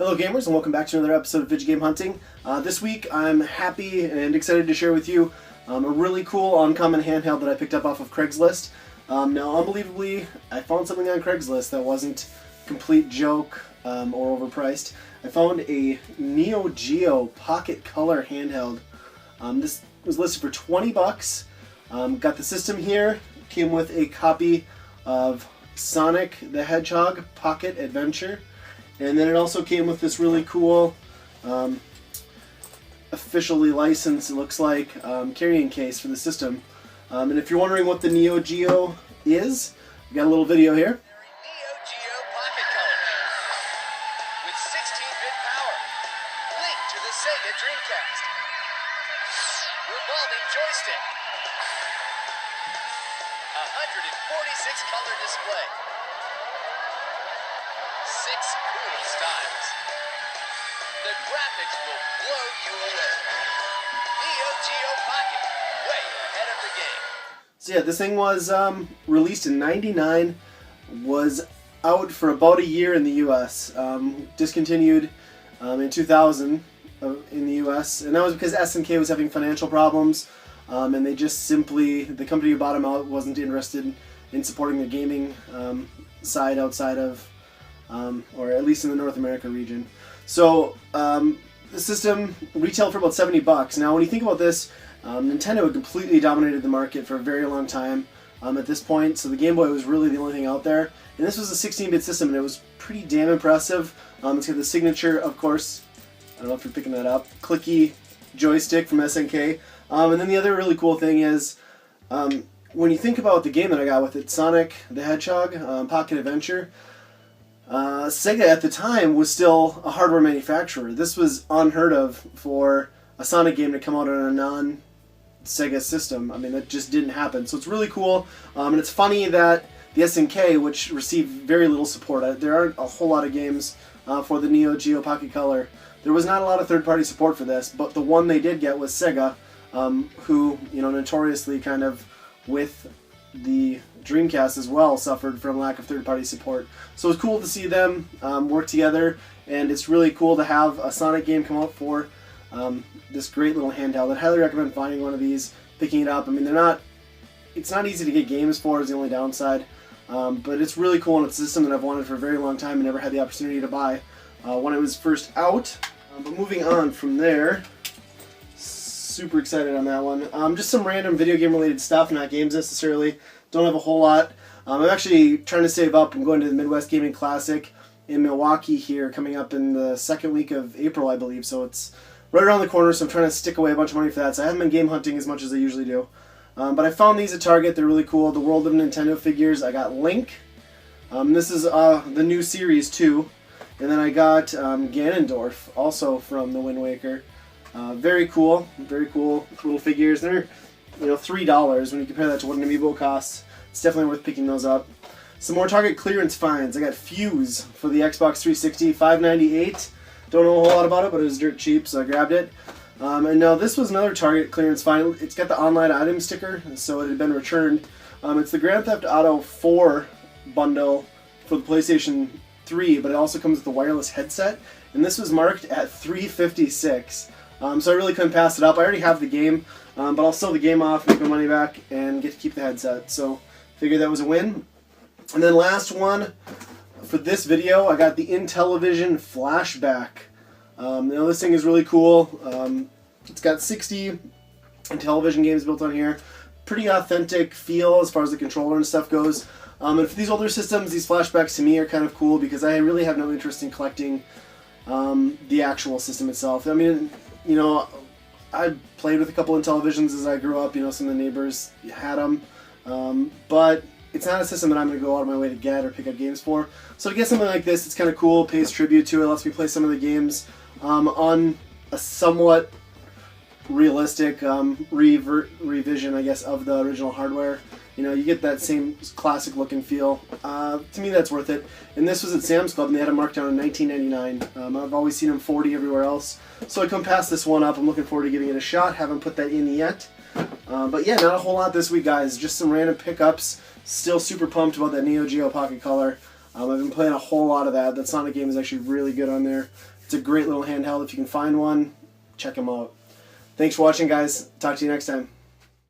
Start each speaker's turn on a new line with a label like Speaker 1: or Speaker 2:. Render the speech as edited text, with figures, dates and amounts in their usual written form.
Speaker 1: Hello gamers, and welcome back to another episode of Vidja Game Hunting. This week I'm happy and excited to share with you a really cool uncommon handheld that I picked up off of Craigslist. Now unbelievably, I found something on Craigslist that wasn't a complete joke or overpriced. I found a Neo Geo Pocket Color handheld. This was listed for 20 bucks. Got the system here, came with a copy of Sonic the Hedgehog Pocket Adventure. And then it also came with this really cool, officially licensed, it looks like, carrying case for the system. And if you're wondering what the Neo Geo is, we got a little video here.
Speaker 2: Neo Geo Pocket Color with 16-bit power, linked to the Sega Dreamcast, revolving joystick, 146 color display. 6 cool styles. The graphics will blow you away. Neo Geo Pocket, way ahead of the game.
Speaker 1: So yeah, this thing was released in '99, was out for about a year in the US, discontinued in 2000 in the US, and that was because SNK was having financial problems, and they just simply, the company who bought them out wasn't interested in supporting the gaming side outside of or at least in the North America region. So the system retailed for about 70 bucks. Now when you think about this, Nintendo had completely dominated the market for a very long time at this point, so the Game Boy was really the only thing out there. And this was a 16-bit system, and it was pretty damn impressive. It's got the signature, of course, I don't know if you're picking that up, clicky joystick from SNK. And then the other really cool thing is, when you think about the game that I got with it, Sonic the Hedgehog Pocket Adventure, Sega at the time was still a hardware manufacturer. This was unheard of for a Sonic game to come out on a non-Sega system. I mean, that just didn't happen. So it's really cool, and it's funny that the SNK, which received very little support, there aren't a whole lot of games for the Neo Geo Pocket Color. There was not a lot of third-party support for this, but the one they did get was Sega, who, you know, notoriously kind of with the Dreamcast as well suffered from lack of third-party support. So it's cool to see them work together, and it's really cool to have a Sonic game come out for this great little handheld. I'd highly recommend finding one of these, picking it up. I mean, it's not easy to get games for, is the only downside, but it's really cool, and it's a system that I've wanted for a very long time and never had the opportunity to buy when it was first out. But moving on from there, super excited on that one. Just some random video game related stuff, not games necessarily. Don't have a whole lot. I'm actually trying to save up. I'm going to the Midwest Gaming Classic in Milwaukee here, coming up in the second week of April, I believe. So it's right around the corner, so I'm trying to stick away a bunch of money for that. So I haven't been game hunting as much as I usually do. But I found these at Target. They're really cool. The World of Nintendo figures. I got Link. This is the new series too. And then I got Ganondorf, also from the Wind Waker. Very cool little figures. They're, you know, $3 when you compare that to what an amiibo costs. It's definitely worth picking those up. Some more Target clearance finds. I got Fuse for the Xbox 360, $5.98. Don't know a whole lot about it, but it was dirt cheap, so I grabbed it. And now this was another Target clearance find. It's got the online item sticker, so it had been returned. It's the Grand Theft Auto 4 bundle for the PlayStation 3, but it also comes with a wireless headset, and this was marked at $3.56. So I really couldn't pass it up. I already have the game, but I'll sell the game off, make my money back, and get to keep the headset. So figured that was a win. And then last one for this video, I got the Intellivision Flashback. Now this thing is really cool. It's got 60 Intellivision games built on here. Pretty authentic feel as far as the controller and stuff goes. And for these older systems, these flashbacks to me are kind of cool because I really have no interest in collecting the actual system itself. I mean, you know, I played with a couple of Intellivisions as I grew up. You know, some of the neighbors had them, but it's not a system that I'm going to go out of my way to get or pick up games for. So to get something like this, it's kind of cool, pays tribute to it, lets me play some of the games on a somewhat realistic revision, I guess, of the original hardware. You know, you get that same classic look and feel. To me, that's worth it. And this was at Sam's Club, and they had a markdown in $19.99. I've always seen them $40 everywhere else, so I couldn't pass this one up. I'm looking forward to giving it a shot. Haven't put that in yet. But yeah, not a whole lot this week, guys. Just some random pickups. Still super pumped about that Neo Geo Pocket Color. I've been playing a whole lot of that. That Sonic game is actually really good on there. It's a great little handheld. If you can find one, check them out. Thanks for watching, guys. Talk to you next time.